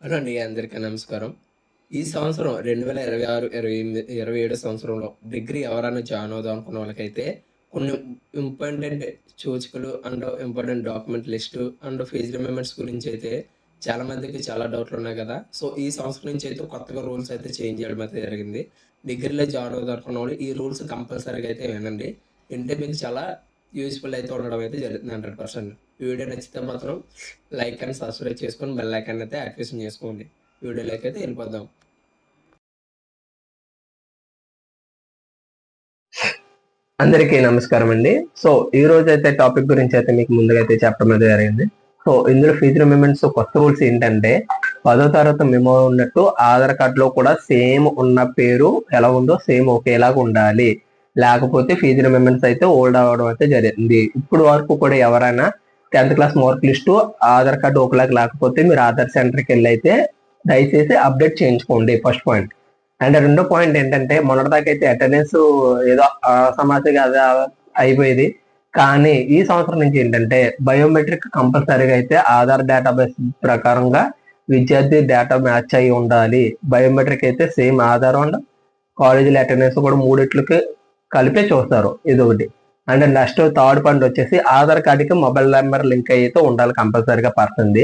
Hello అండి. అందరికీ నమస్కారం. ఈ సంవత్సరం 2026, 28, 27 సంవత్సరంలో డిగ్రీ ఎవరైనా జాయిన్ అవుదాం అనుకున్న వాళ్ళకైతే కొన్ని ఇంపార్టెంట్ సూచికలు and important document list and fee remembers గురించి అయితే చాలా మందికి చాలా డౌట్లు ఉన్నాయి కదా! సో, ఈ సంవత్సరం నుంచి అయితే కొత్తగా రూల్స్ అయితే చేంజ్ చేయడం అయితే జరిగింది. డిగ్రీలో జాయిన్ అవుదాం అనుకున్న వాళ్ళు ఈ రూల్స్ కంపల్సరీగా అయితే వినండి. వింటే మీకు చాలా యూజ్‌ఫుల్ అయితే ఉండడం అయితే జరుగుతుంది 100%. ఈ వీడియో నచ్చితే మాత్రం లైక్ అండ్ సబ్స్క్రైబ్ చేసుకొని బెల్ ఐకాన్ అయితే యాక్టివేషన్ చేసుకోండి. వీడియోలోకి అయితే వెళ్ళిపోదాం. అందరికీ నమస్కారం అండి. సో ఈ రోజు అయితే టాపిక్ గురించి అయితే మీకు ముందుగా అయితే చెప్పడం అయితే జరిగింది. సో ఇందులో ఫీజు రిమెంబర్స్ కొత్త రూల్స్ ఏంటంటే 10వ తరగతి మెమో ఉన్నట్టు ఆధార్ కార్డ్ లో కూడా సేమ్ ఉన్న పేరు ఎలా ఉందో సేమ్ ఒకేలాగా ఉండాలి. లేకపోతే ఫీజు రిమెంబర్స్ అయితే ఓల్డ్ అవ్వడం అయితే జరిగింది. ఇప్పుడు వరకు కూడా ఎవరైనా 10th class mark list Aadhaar card ఒకలాగా లేకపోతే మీరు ఆధార్ సెంటర్కి వెళ్ళి అయితే దయచేసి అప్డేట్ చేయించుకోండి. First point. అండ్ రెండో పాయింట్ ఏంటంటే మొన్నటిదాకా అయితే అటెండెన్స్ ఏదో సమాజంగా అదే అయిపోయేది. కానీ ఈ సంవత్సరం నుంచి ఏంటంటే బయోమెట్రిక్ కంపల్సరీగా అయితే ఆధార్ డేటాబేస్ ప్రకారంగా విద్యార్థి డేటా మ్యాచ్ అయి ఉండాలి. బయోమెట్రిక్ అయితే సేమ్ ఆధార్ అండ్ కాలేజీల అటెండెన్స్ కూడా మూడిట్లకి కలిపే చూస్తారు. ఇది ఒకటి. అండ్ నెక్స్ట్ థర్డ్ పాయింట్ వచ్చేసి ఆధార్ కార్డుకి మొబైల్ నెంబర్ లింక్ అయితే ఉండాలి కంపల్సరీగా పడుతుంది.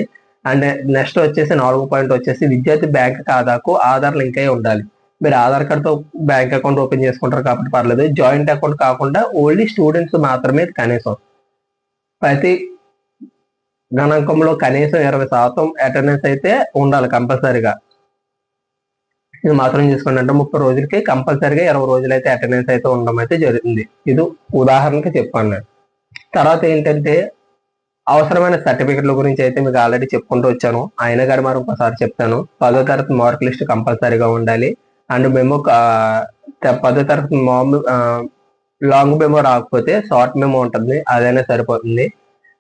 అండ్ నెక్స్ట్ వచ్చేసి 4వ పాయింట్ వచ్చేసి విద్యార్థి బ్యాంక్ ఖాతాకు ఆధార్ లింక్ అయి ఉండాలి. మీరు ఆధార్ కార్డ్తో బ్యాంక్ అకౌంట్ ఓపెన్ చేసుకుంటారు కాబట్టి పర్లేదు. జాయింట్ అకౌంట్ కాకుండా ఓన్లీ స్టూడెంట్స్ మాత్రమే కనీసం ప్రతి గణాంకంలో కనీసం 20% అటెండెన్స్ అయితే ఉండాలి కంపల్సరీగా. ఇది మాత్రం చూసుకోండి. అంటే 30 రోజులకి కంపల్సరీగా 20 రోజులు అయితే అటెండెన్స్ అయితే ఉండడం అయితే జరుగుతుంది. ఇది ఉదాహరణకి చెప్పాను నేను. తర్వాత ఏంటంటే అవసరమైన సర్టిఫికెట్ల గురించి అయితే మీకు ఆల్రెడీ చెప్పుకుంటూ వచ్చాను. అయినా కానీ మరి ఒకసారి చెప్తాను. 10వ తరగతి మార్క్ లిస్ట్ కంపల్సరీగా ఉండాలి. అండ్ మెమో 10వ తరగతి లాంగ్ మెమో రాకపోతే షార్ట్ మెమో ఉంటుంది, అదైనా సరిపోతుంది.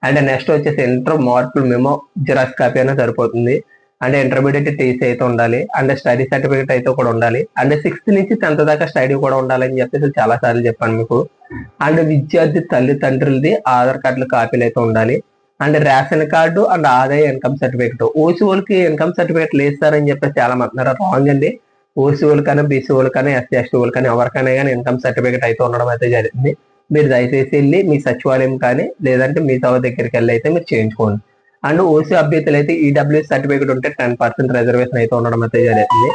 అండ్ నెక్స్ట్ వచ్చేసి ఇంటర్ మార్కులు మెమో జిరాక్స్ కాపీ అయినా సరిపోతుంది. అండ్ ఇంటర్మీడియట్ టీసీ అయితే ఉండాలి. అండ్ స్టడీ సర్టిఫికేట్ అయితే కూడా ఉండాలి. అండ్ 6th నుంచి 10th దాకా స్టడీ కూడా ఉండాలని చెప్పేసి చాలా సార్లు చెప్పాను మీకు. అండ్ విద్యార్థి తల్లిదండ్రులది ఆధార్ కార్డుల కాపీలు అయితే ఉండాలి. అండ్ రేషన్ కార్డు అండ్ ఆదాయ ఇన్కమ్ సర్టిఫికేట్. ఓసీ వాళ్ళకి ఇన్కమ్ సర్టిఫికేట్ లేస్తారని చెప్పేసి చాలా మంది రాంగ్ అండి. ఓసీ వాళ్ళకైనా బీసీ వాళ్ళకైనా ఎస్సీ ఎస్టీ వాళ్ళకైనా ఎవరికైనా కానీ ఇన్కమ్ సర్టిఫికేట్ అయితే ఉండడం అయితే జరిగింది. మీరు దయచేసి వెళ్ళి మీ సచివాలయం కానీ లేదంటే మీ సభ దగ్గరికి వెళ్ళి అయితే మీరు చేయించుకోండి. అండ్ ఓసీ అభ్యర్థులు అయితే ఈడబ్ల్యూఎస్ సర్టిఫికేట్ ఉంటే 10% రిజర్వేషన్ అయితే ఉండడం అయితే జరిగింది.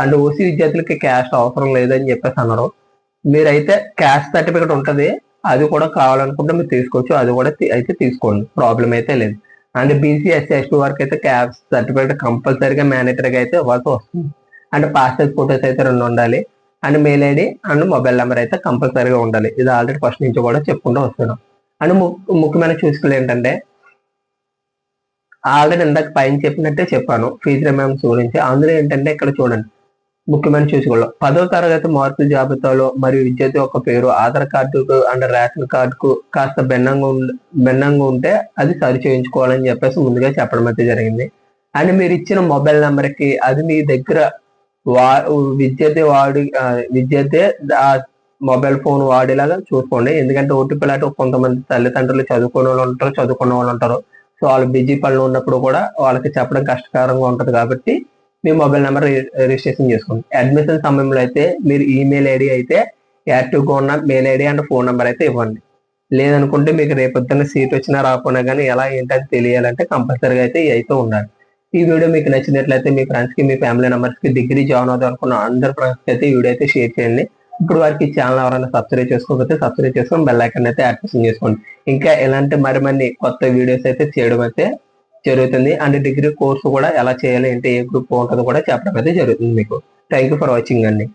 అండ్ ఓసీ విద్యార్థులకి క్యాస్ట్ అవసరం లేదని చెప్పేసి అన్నారు. మీరైతే క్యాస్ట్ సర్టిఫికేట్ ఉంటుంది, అది కూడా కావాలనుకుంటే మీరు తీసుకోవచ్చు. అది కూడా అయితే తీసుకోండి, ప్రాబ్లం అయితే లేదు. అండ్ బీసీ ఎస్సీ ఎస్టీ వరకు అయితే క్యాస్ట్ సర్టిఫికేట్ కంపల్సరీగా మ్యాండేటరీగా అయితే ఇవ్వాల్సి వస్తుంది. అండ్ పాస్పోర్ట్ ఫోటోస్ అయితే 2 ఉండాలి. And mail ID and mobile number అయితే కంపల్సరీగా ఉండాలి. ఇది ఆల్రెడీ ఫస్ట్ నుంచి కూడా చెప్పుకుంటూ వస్తున్నాం. అండ్ ముఖ్యమైన చూసుకులు ఏంటంటే ఆల్రెడీ ఇందాక పైన చెప్పినట్టే చెప్పాను ఫీజు రిమెంబర్స్ గురించి. అందులో ఏంటంటే ఇక్కడ చూడండి, ముఖ్యమైన చూసుకోవాలి. 10వ తరగతి మార్కుల జాబితాలో మరియు విద్యార్థి యొక్క పేరు ఆధార్ కార్డుకు అండ్ రేషన్ కార్డుకు కాస్త భిన్నంగా ఉంటే అది సరి చేయించుకోవాలని చెప్పేసి ముందుగా చెప్పడం అయితే జరిగింది. అండ్ మీరు ఇచ్చిన మొబైల్ నెంబర్కి అది మీ దగ్గర విద్యార్థి ఆ మొబైల్ ఫోన్ వాడేలాగా చూసుకోండి. ఎందుకంటే ఓటీపీ లాంటి కొంతమంది తల్లిదండ్రులు చదువుకునే వాళ్ళు ఉంటారు, చదువుకున్న వాళ్ళు ఉంటారు. సో వాళ్ళు బిజీ పనులు ఉన్నప్పుడు కూడా వాళ్ళకి చెప్పడం కష్టకరంగా ఉంటుంది కాబట్టి మీ మొబైల్ నెంబర్ రిజిస్ట్రేషన్ చేసుకోండి. అడ్మిషన్ సమయంలో అయితే మీరు ఈమెయిల్ ఐడి అయితే యాక్టివ్గా ఉన్న mail ID and phone number అయితే ఇవ్వండి. లేదనుకుంటే మీకు రేపొద్దున్న సీట్ వచ్చినా రాకపోయినా కానీ ఎలా ఏంటని తెలియాలంటే కంపల్సరీగా అయితే అయితే ఉండాలి. ఈ వీడియో మీకు నచ్చినట్లయితే మీ ఫ్రెండ్స్కి మీ ఫ్యామిలీ మెంబర్స్కి డిగ్రీ జాయిన్ అవుదాం అనుకున్న అందరి ఫ్రెండ్స్కి అయితే ఈ వీడియో అయితే షేర్ చేయండి. ఇప్పుడు వారికి ఛానల్ ఎవరైనా సబ్స్క్రైబ్ చేసుకోకపోతే సబ్స్క్రైబ్ చేసుకొని బెల్ ఐకాన్ అయితే యాక్టివేషన్ చేసుకోండి. ఇంకా ఇలాంటి మరిన్ని కొత్త వీడియోస్ అయితే చేయడం అయితే జరుగుతుంది. అండ్ డిగ్రీ కోర్సు కూడా ఎలా చేయాలి అంటే ఏ గ్రూప్ ఉంటుందో కూడా చెప్పడం అయితే జరుగుతుంది మీకు. థ్యాంక్ యూ ఫర్ వాచింగ్ అండి.